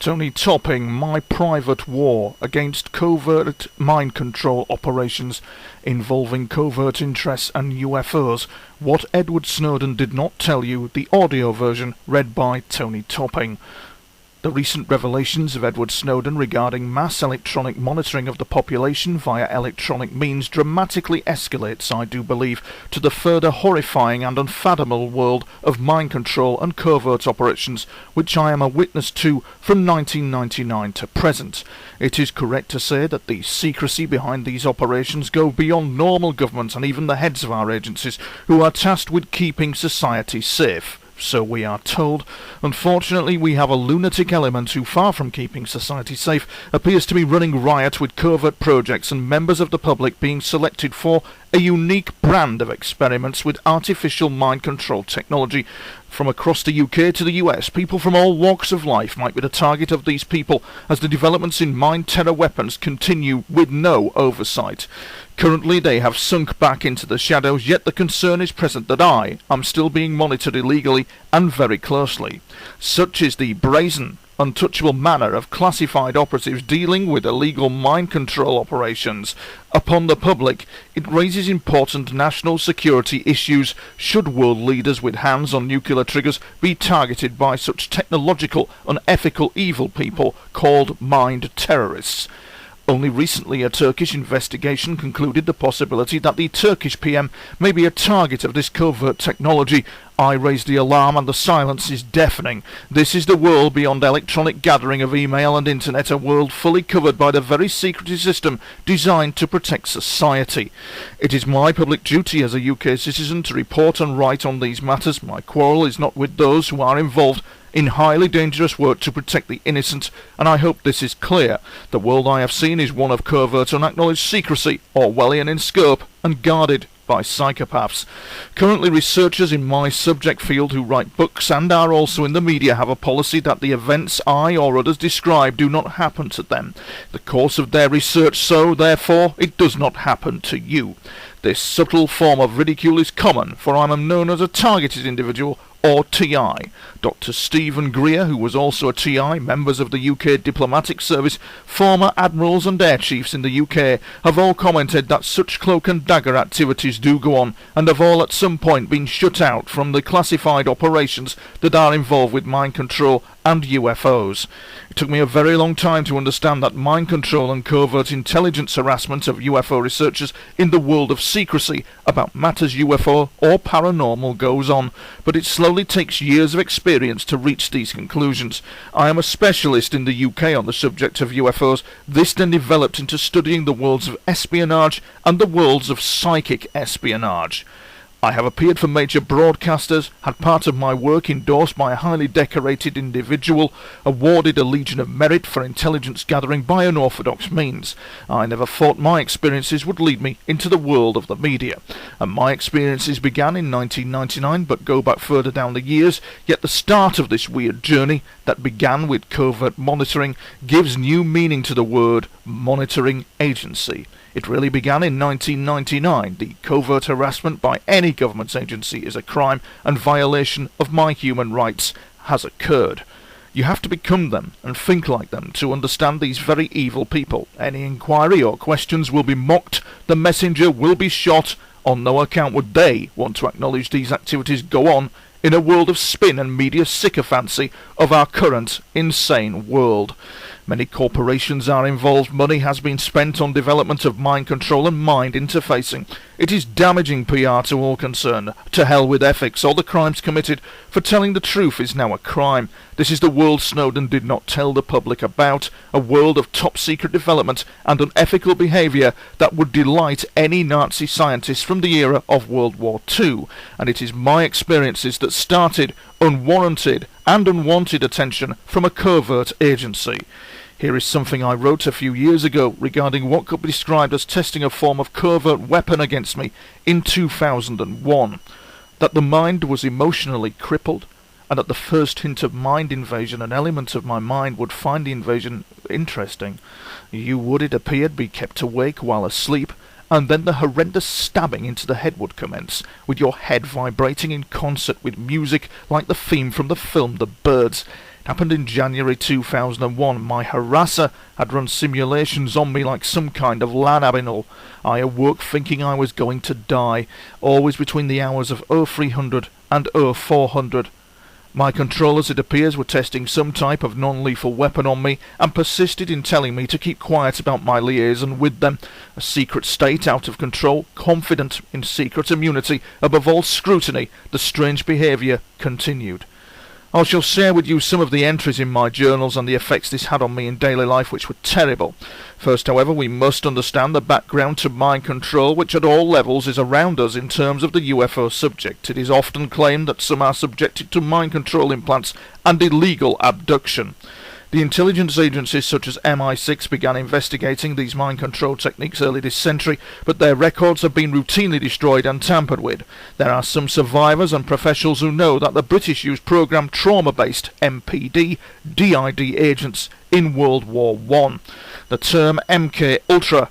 Tony Topping, My Private War Against Covert Mind Control Operations Involving Covert Interests and UFOs. What Edward Snowden Did Not Tell You, the audio version read by Tony Topping. The recent revelations of Edward Snowden regarding mass electronic monitoring of the population via electronic means dramatically escalates, I do believe, to the further horrifying and unfathomable world of mind control and covert operations which I am a witness to from 1999 to present. It is correct to say that the secrecy behind these operations go beyond normal government and even the heads of our agencies who are tasked with keeping society safe. So we are told. Unfortunately, we have a lunatic element who, far from keeping society safe, appears to be running riot with covert projects and members of the public being selected for a unique brand of experiments with artificial mind control technology. From across the UK to the US, people from all walks of life might be the target of these people as the developments in mind terror weapons continue with no oversight. Currently they have sunk back into the shadows, yet the concern is present that I am still being monitored illegally and very closely. Such is the brazen, untouchable manner of classified operatives dealing with illegal mind control operations upon the public. It raises important national security issues should world leaders with hands on nuclear triggers be targeted by such technological, unethical evil people called mind terrorists. Only recently a Turkish investigation concluded the possibility that the Turkish PM may be a target of this covert technology. I raised the alarm and the silence is deafening. This is the world beyond electronic gathering of email and internet, a world fully covered by the very secrecy system designed to protect society. It is my public duty as a UK citizen to report and write on these matters. My quarrel is not with those who are involved in highly dangerous work to protect the innocent, and I hope this is clear. The world I have seen is one of covert, unacknowledged secrecy, Orwellian in scope, and guarded by psychopaths. Currently, researchers in my subject field who write books and are also in the media have a policy that the events I or others describe do not happen to them. The course of their research, so therefore it does not happen to you. This subtle form of ridicule is common, for I am known as a targeted individual, or TI. Dr. Stephen Greer, who was also a TI, members of the UK Diplomatic Service, former admirals and air chiefs in the UK, have all commented that such cloak and dagger activities do go on, and have all at some point been shut out from the classified operations that are involved with mind control and UFOs. It took me a very long time to understand that mind control and covert intelligence harassment of UFO researchers in the world of secrecy about matters UFO or paranormal goes on, but it slowly takes years of experience to reach these conclusions. I am a specialist in the UK on the subject of UFOs. This then developed into studying the worlds of espionage and the worlds of psychic espionage. I have appeared for major broadcasters, had part of my work endorsed by a highly decorated individual, awarded a Legion of Merit for intelligence gathering by unorthodox means. I never thought my experiences would lead me into the world of the media. And my experiences began in 1999, but go back further down the years, yet the start of this weird journey that began with covert monitoring gives new meaning to the word monitoring agency. It really began in 1999. The covert harassment by any government agency is a crime, and violation of my human rights has occurred. You have to become them and think like them to understand these very evil people. Any inquiry or questions will be mocked, the messenger will be shot. On no account would they want to acknowledge these activities go on in a world of spin and media sycophancy of our current insane world. Many corporations are involved. Money has been spent on development of mind control and mind interfacing. It is damaging PR to all concerned. To hell with ethics or the crimes committed, for telling the truth is now a crime. This is the world Snowden did not tell the public about, a world of top-secret development and unethical behaviour that would delight any Nazi scientist from the era of World War II. And it is my experiences that started unwarranted and unwanted attention from a covert agency. Here is something I wrote a few years ago regarding what could be described as testing a form of covert weapon against me in 2001. That the mind was emotionally crippled, and at the first hint of mind invasion an element of my mind would find the invasion interesting. You would, it appeared, be kept awake while asleep, and then the horrendous stabbing into the head would commence, with your head vibrating in concert with music like the theme from the film The Birds. happened in January 2001. My harasser had run simulations on me like some kind of lab animal. I awoke thinking I was going to die, always between the hours of 0300 and 0400. My controllers, it appears, were testing some type of non-lethal weapon on me and persisted in telling me to keep quiet about my liaison with them. A secret state out of control, confident in secret immunity, above all scrutiny, the strange behaviour continued. I shall share with you some of the entries in my journals and the effects this had on me in daily life, which were terrible. First, however, we must understand the background to mind control, which at all levels is around us in terms of the UFO subject. It is often claimed that some are subjected to mind control implants and illegal abduction. The intelligence agencies such as MI6 began investigating these mind control techniques early this century, but their records have been routinely destroyed and tampered with. There are some survivors and professionals who know that the British used programmed trauma-based MPD, DID agents in World War I. The term MK Ultra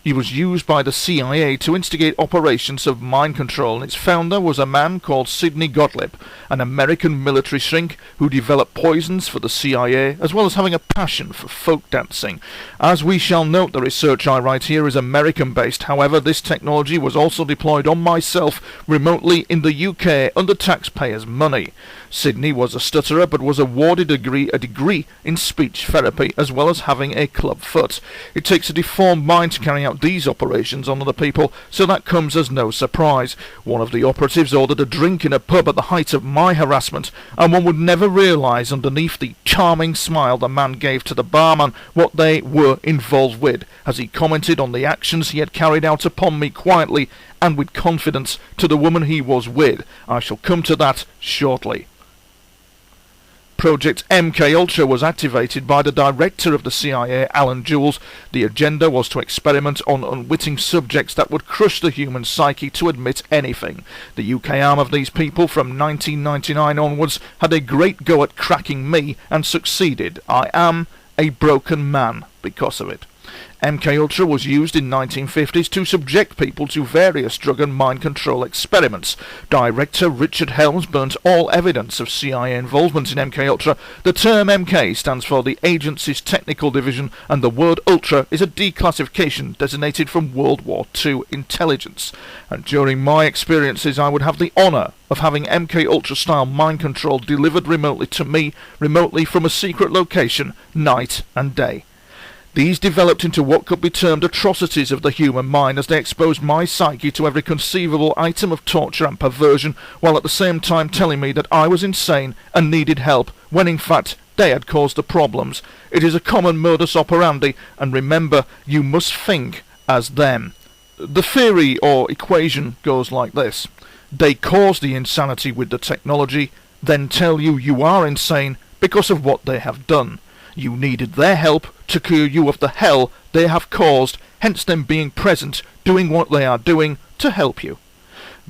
was used by the CIA to instigate operations of mind control, and its founder was a man called Sidney Gottlieb, an American military shrink who developed poisons for the CIA, as well as having a passion for folk dancing. As we shall note, the research I write here is American-based. However, this technology was also deployed on myself remotely in the UK under taxpayers' money. Sidney was a stutterer, but was awarded a degree in speech therapy, as well as having a club foot. It takes a deformed mind to carry out these operations on other people, so that comes as no surprise. One of the operatives ordered a drink in a pub at the height of my harassment, and one would never realise underneath the charming smile the man gave to the barman what they were involved with, as he commented on the actions he had carried out upon me quietly and with confidence to the woman he was with. I shall come to that shortly. Project MKUltra was activated by the director of the CIA, Alan Jules. The agenda was to experiment on unwitting subjects that would crush the human psyche to admit anything. The UK arm of these people from 1999 onwards had a great go at cracking me and succeeded. I am a broken man because of it. MKUltra was used in 1950s to subject people to various drug and mind control experiments. Director Richard Helms burnt all evidence of CIA involvement in MKUltra. The term MK stands for the agency's technical division, and the word Ultra is a declassification designated from World War II intelligence. And during my experiences, I would have the honour of having MKUltra style mind control delivered remotely to me, remotely from a secret location, night and day. These developed into what could be termed atrocities of the human mind, as they exposed my psyche to every conceivable item of torture and perversion, while at the same time telling me that I was insane and needed help, when in fact they had caused the problems. It is a common modus operandi, and remember, you must think as them. The theory or equation goes like this. They cause the insanity with the technology, then tell you you are insane because of what they have done. You needed their help to cure you of the hell they have caused, hence them being present, doing what they are doing to help you.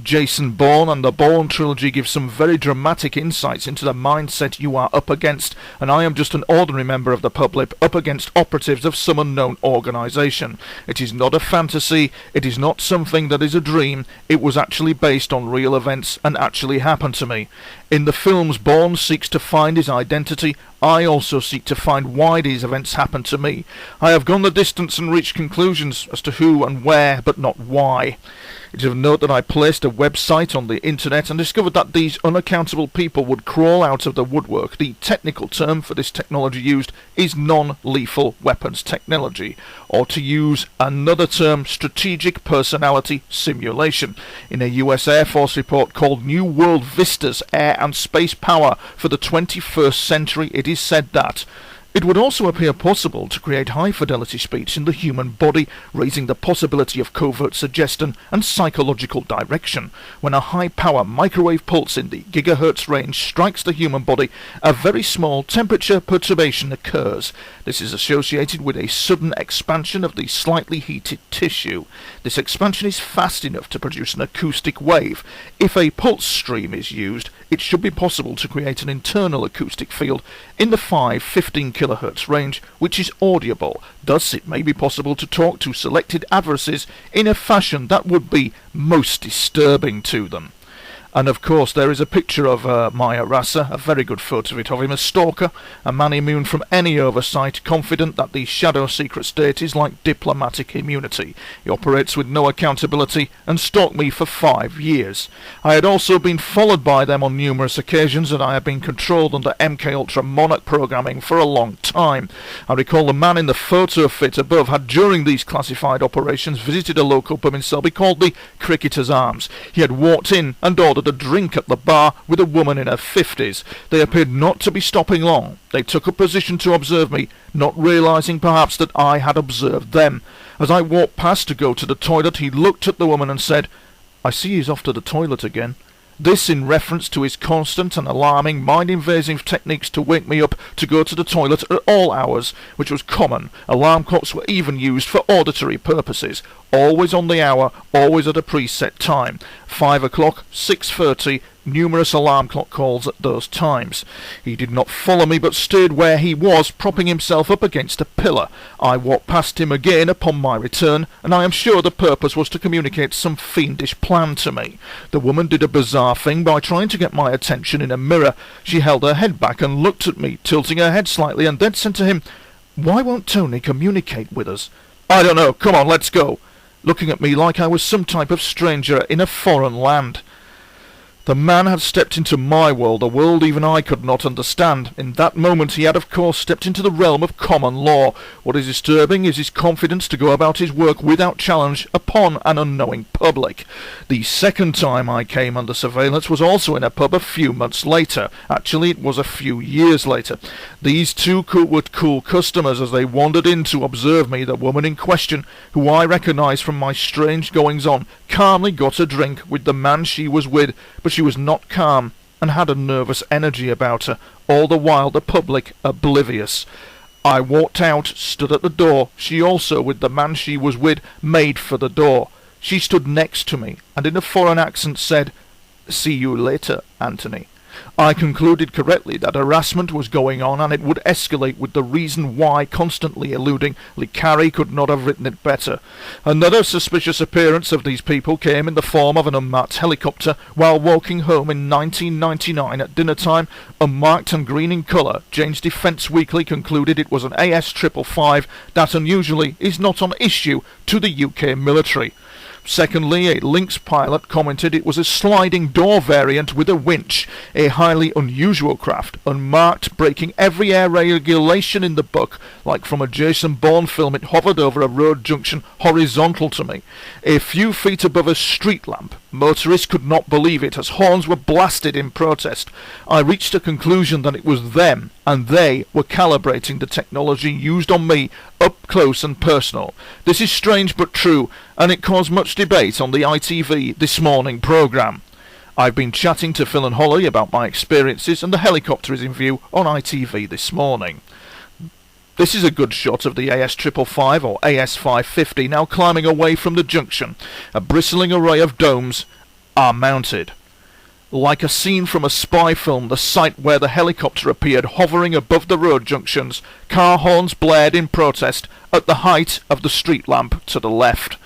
Jason Bourne and the Bourne trilogy give some very dramatic insights into the mindset you are up against, and I am just an ordinary member of the public up against operatives of some unknown organisation. It is not a fantasy, it is not something that is a dream, it was actually based on real events and actually happened to me. In the films, Bourne seeks to find his identity. I also seek to find why these events happened to me. I have gone the distance and reached conclusions as to who and where, but not why. It is of note that I placed a website on the internet and discovered that these unaccountable people would crawl out of the woodwork. The technical term for this technology used is non-lethal weapons technology, or to use another term, strategic personality simulation. In a US Air Force report called New World Vistas, Air and Space Power for the 21st Century, it is said that it would also appear possible to create high-fidelity speech in the human body, raising the possibility of covert suggestion and psychological direction. When a high-power microwave pulse in the gigahertz range strikes the human body, a very small temperature perturbation occurs. This is associated with a sudden expansion of the slightly heated tissue. This expansion is fast enough to produce an acoustic wave. If a pulse stream is used, it should be possible to create an internal acoustic field in the 5-15 kHz range, which is audible. Thus, it may be possible to talk to selected adversaries in a fashion that would be most disturbing to them. And of course there is a picture of my harasser, a very good photo of him, a stalker, a man immune from any oversight, confident that the shadow secret state is like diplomatic immunity. He operates with no accountability and stalked me for 5 years. I had also been followed by them on numerous occasions, and I had been controlled under MK Ultra Monarch programming for a long time. I recall the man in the photo fit above had during these classified operations visited a local pub in Selby called the Cricketer's Arms. He had walked in and ordered a drink at the bar with a woman in her 50s. They appeared not to be stopping long. They took a position to observe me, not realising perhaps that I had observed them. As I walked past to go to the toilet, he looked at the woman and said, "I see he's off to the toilet again." This in reference to his constant and alarming mind-invasive techniques to wake me up to go to the toilet at all hours, which was common. Alarm clocks were even used for auditory purposes. Always on the hour, always at a preset time. 5 o'clock, 6:30, numerous alarm clock calls at those times. He did not follow me but stayed where he was, propping himself up against a pillar. I walked past him again upon my return, and I am sure the purpose was to communicate some fiendish plan to me. The woman did a bizarre thing by trying to get my attention in a mirror. She held her head back and looked at me, tilting her head slightly, and then said to him, "Why won't Tony communicate with us?" "I don't know, come on, let's go," looking at me like I was some type of stranger in a foreign land. The man had stepped into my world, a world even I could not understand. In that moment he had of course stepped into the realm of common law. What is disturbing is his confidence to go about his work without challenge upon an unknowing public. The second time I came under surveillance was also in a pub a few months later. Actually, it was a few years later. These two were cool customers as they wandered in to observe me. The woman in question, who I recognised from my strange goings-on, calmly got a drink with the man she was with, but she was not calm and had a nervous energy about her, all the while the public oblivious. I walked out, stood at the door. She also, with the man she was with, made for the door. She stood next to me, and in a foreign accent said, "See you later, Anthony." I concluded correctly that harassment was going on, and it would escalate with the reason why constantly eluding. Licari could not have written it better. Another suspicious appearance of these people came in the form of an unmarked helicopter while walking home in 1999 at dinner time, unmarked and green in colour. Jane's Defence Weekly concluded it was an AS-555 that unusually is not on issue to the UK military. Secondly, a Lynx pilot commented it was a sliding door variant with a winch, a highly unusual craft, unmarked, breaking every air regulation in the book. Like from a Jason Bourne film, it hovered over a road junction horizontal to me, a few feet above a street lamp. Motorists could not believe it as horns were blasted in protest. I reached a conclusion that it was them, and they were calibrating the technology used on me up close and personal. This is strange but true, and it caused much debate on the ITV This Morning programme. I've been chatting to Phil and Holly about my experiences, and the helicopter is in view on ITV This Morning. This is a good shot of the AS-555 or AS-550 now climbing away from the junction. A bristling array of domes are mounted. Like a scene from a spy film, the site where the helicopter appeared hovering above the road junctions, car horns blared in protest at the height of the street lamp to the left.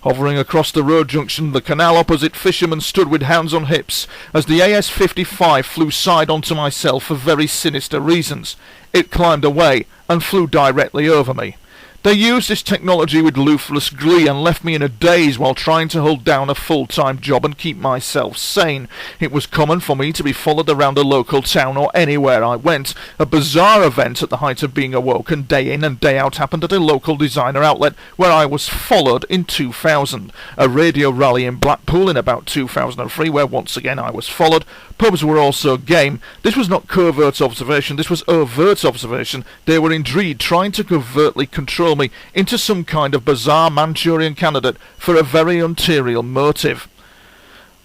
Hovering across the road junction, the canal opposite fishermen stood with hands on hips as the AS-55 flew side onto myself for very sinister reasons. It climbed away and flew directly over me. They used this technology with ruthless glee and left me in a daze while trying to hold down a full-time job and keep myself sane. It was common for me to be followed around a local town or anywhere I went. A bizarre event at the height of being awoken day in and day out happened at a local designer outlet where I was followed in 2000. A radio rally in Blackpool in about 2003 where once again I was followed. Pubs were also game. This was not covert observation, this was overt observation. They were indeed trying to covertly control me into some kind of bizarre Manchurian candidate for a very ulterior motive.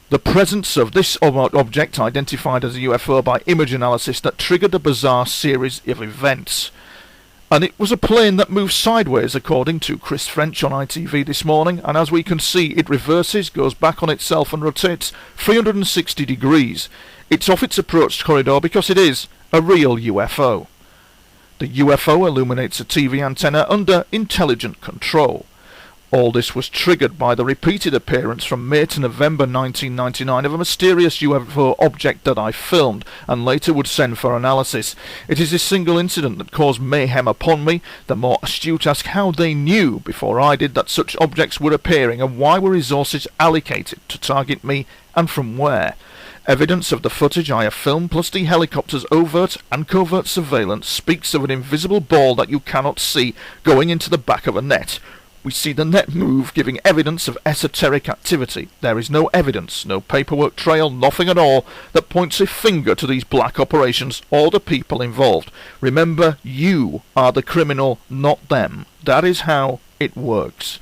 The presence of this object identified as a UFO by image analysis that triggered a bizarre series of events. And it was a plane that moved sideways according to Chris French on ITV This Morning, and as we can see it reverses, goes back on itself and rotates 360 degrees. It's off its approach corridor because it is a real UFO. The UFO illuminates a TV antenna under intelligent control. All this was triggered by the repeated appearance from May to November 1999 of a mysterious UFO object that I filmed and later would send for analysis. It is this single incident that caused mayhem upon me. The more astute ask how they knew before I did that such objects were appearing, and why were resources allocated to target me and from where. Evidence of the footage I have filmed plus the helicopter's overt and covert surveillance speaks of an invisible ball that you cannot see going into the back of a net. We see the net move, giving evidence of esoteric activity. There is no evidence, no paperwork trail, nothing at all that points a finger to these black operations or the people involved. Remember, you are the criminal, not them. That is how it works.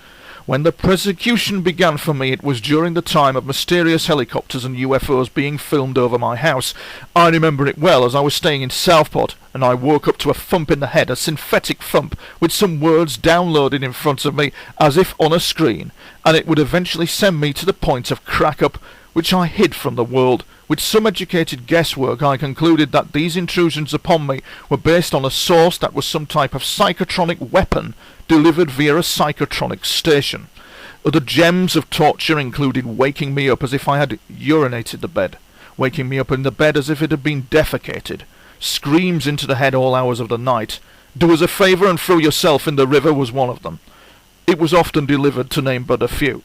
When the persecution began for me, it was during the time of mysterious helicopters and UFOs being filmed over my house. I remember it well, as I was staying in Southport, and I woke up to a thump in the head, a synthetic thump, with some words downloaded in front of me, as if on a screen, and it would eventually send me to the point of crack-up, which I hid from the world. With some educated guesswork, I concluded that these intrusions upon me were based on a source that was some type of psychotronic weapon delivered via a psychotronic station. Other gems of torture included waking me up as if I had urinated the bed, waking me up in the bed as if it had been defecated, screams into the head all hours of the night. Do us a favour and throw yourself in the river was one of them. It was often delivered, to name but a few.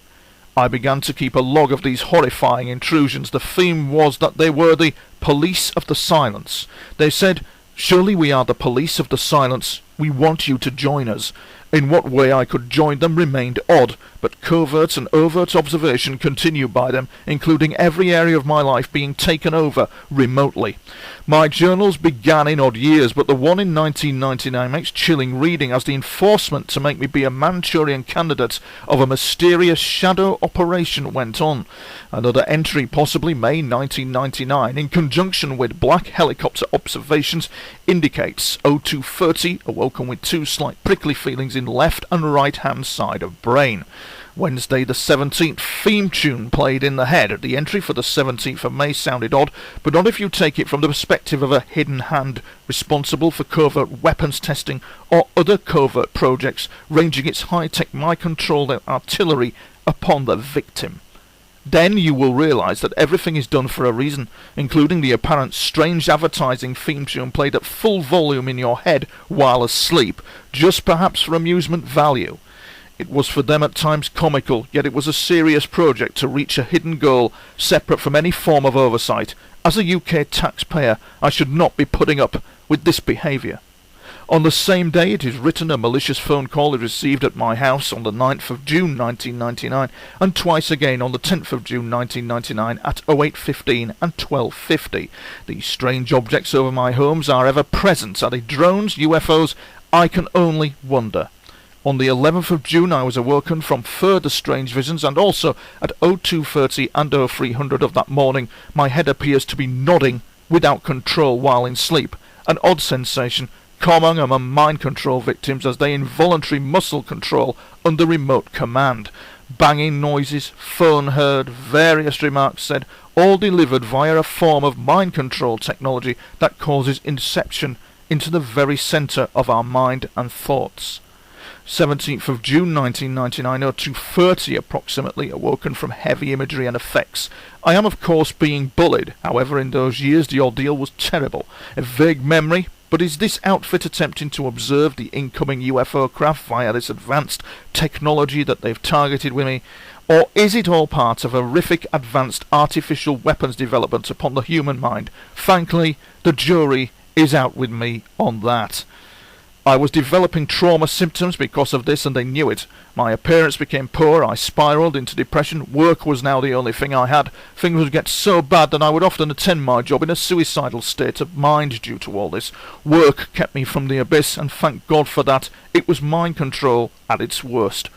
I began to keep a log of these horrifying intrusions. The theme was that they were the police of the silence. They said, "Surely we are the police of the silence. We want you to join us." In what way I could join them remained odd, but covert and overt observation continued by them, including every area of my life being taken over remotely. My journals began in odd years, but the one in 1999 makes chilling reading, as the enforcement to make me be a Manchurian candidate of a mysterious shadow operation went on. Another entry, possibly May 1999, in conjunction with black helicopter observations, indicates 0230 awoken with two slight prickly feelings in left and right hand side of brain. Wednesday the 17th, theme tune played in the head. The entry for the 17th of May sounded odd, but not if you take it from the perspective of a hidden hand responsible for covert weapons testing or other covert projects, ranging its high-tech mind-controlled artillery upon the victim. Then you will realise that everything is done for a reason, including the apparent strange advertising theme tune played at full volume in your head while asleep, just perhaps for amusement value. It was for them at times comical, yet it was a serious project to reach a hidden goal separate from any form of oversight. As a UK taxpayer, I should not be putting up with this behaviour. On the same day it is written, a malicious phone call is received at my house on the 9th of June 1999 and twice again on the 10th of June 1999 at 08:15 and 12:50. These strange objects over my homes are ever present. Are they drones, UFOs? I can only wonder. On the 11th of June I was awoken from further strange visions, and also at 0230 and 0300 of that morning my head appears to be nodding without control while in sleep, an odd sensation common among mind control victims as they involuntary muscle control under remote command. Banging noises, phone heard, various remarks said, all delivered via a form of mind control technology that causes inception into the very centre of our mind and thoughts. 17th of June 1999, or 02:30 approximately, awoken from heavy imagery and effects. I am of course being bullied, however in those years the ordeal was terrible. A vague memory, but is this outfit attempting to observe the incoming UFO craft via this advanced technology that they've targeted with me? Or is it all part of horrific advanced artificial weapons development upon the human mind? Frankly, the jury is out with me on that. I was developing trauma symptoms because of this, and they knew it. My appearance became poor, I spiralled into depression, work was now the only thing I had. Things would get so bad that I would often attend my job in a suicidal state of mind due to all this. Work kept me from the abyss, and thank God for that. It was mind control at its worst.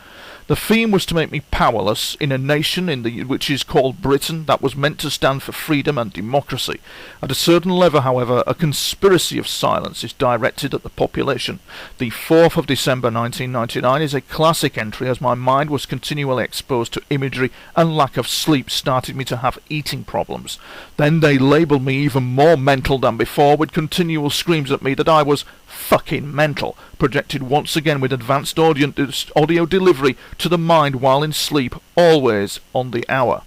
The theme was to make me powerless in a nation which is called Britain that was meant to stand for freedom and democracy. At a certain level, however, a conspiracy of silence is directed at the population. The 4th of December 1999 is a classic entry, as my mind was continually exposed to imagery and lack of sleep started me to have eating problems. Then they labelled me even more mental than before, with continual screams at me that I was fucking mental, projected once again with advanced audio delivery to the mind while in sleep, always on the hour.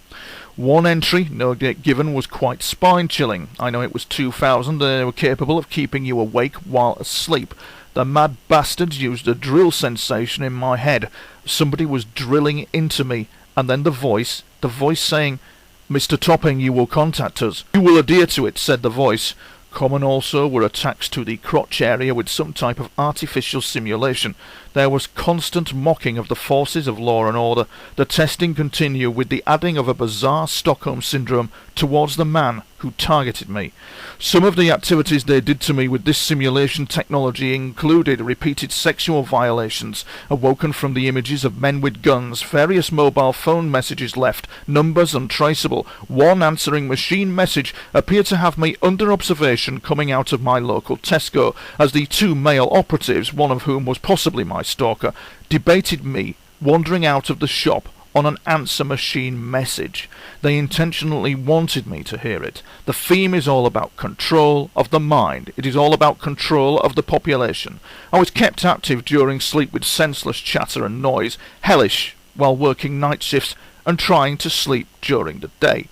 One entry, no date given, was quite spine-chilling. I know it was 2000 and they were capable of keeping you awake while asleep. The mad bastards used a drill sensation in my head. Somebody was drilling into me, and then the voice saying, "Mr. Topping, you will contact us. You will adhere to it," said the voice. Common also were attacks to the crotch area with some type of artificial simulation. There was constant mocking of the forces of law and order. The testing continued with the adding of a bizarre Stockholm syndrome towards the man who targeted me. Some of the activities they did to me with this simulation technology included repeated sexual violations, awoken from the images of men with guns, various mobile phone messages left, numbers untraceable. One answering machine message appeared to have me under observation coming out of my local Tesco, as the two male operatives, one of whom was possibly my stalker, debated me wandering out of the shop on an answer machine message. They intentionally wanted me to hear it. The theme is all about control of the mind. It is all about control of the population. I was kept active during sleep with senseless chatter and noise, hellish while working night shifts and trying to sleep during the day.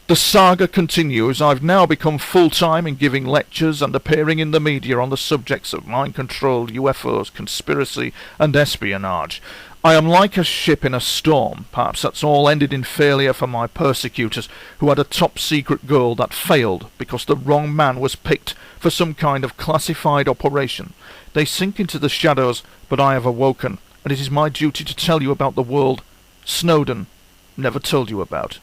The saga continues. I've now become full-time in giving lectures and appearing in the media on the subjects of mind control, UFOs, conspiracy and espionage. I am like a ship in a storm. Perhaps that's all ended in failure for my persecutors, who had a top-secret goal that failed because the wrong man was picked for some kind of classified operation. They sink into the shadows, but I have awoken, and it is my duty to tell you about the world Snowden never told you about.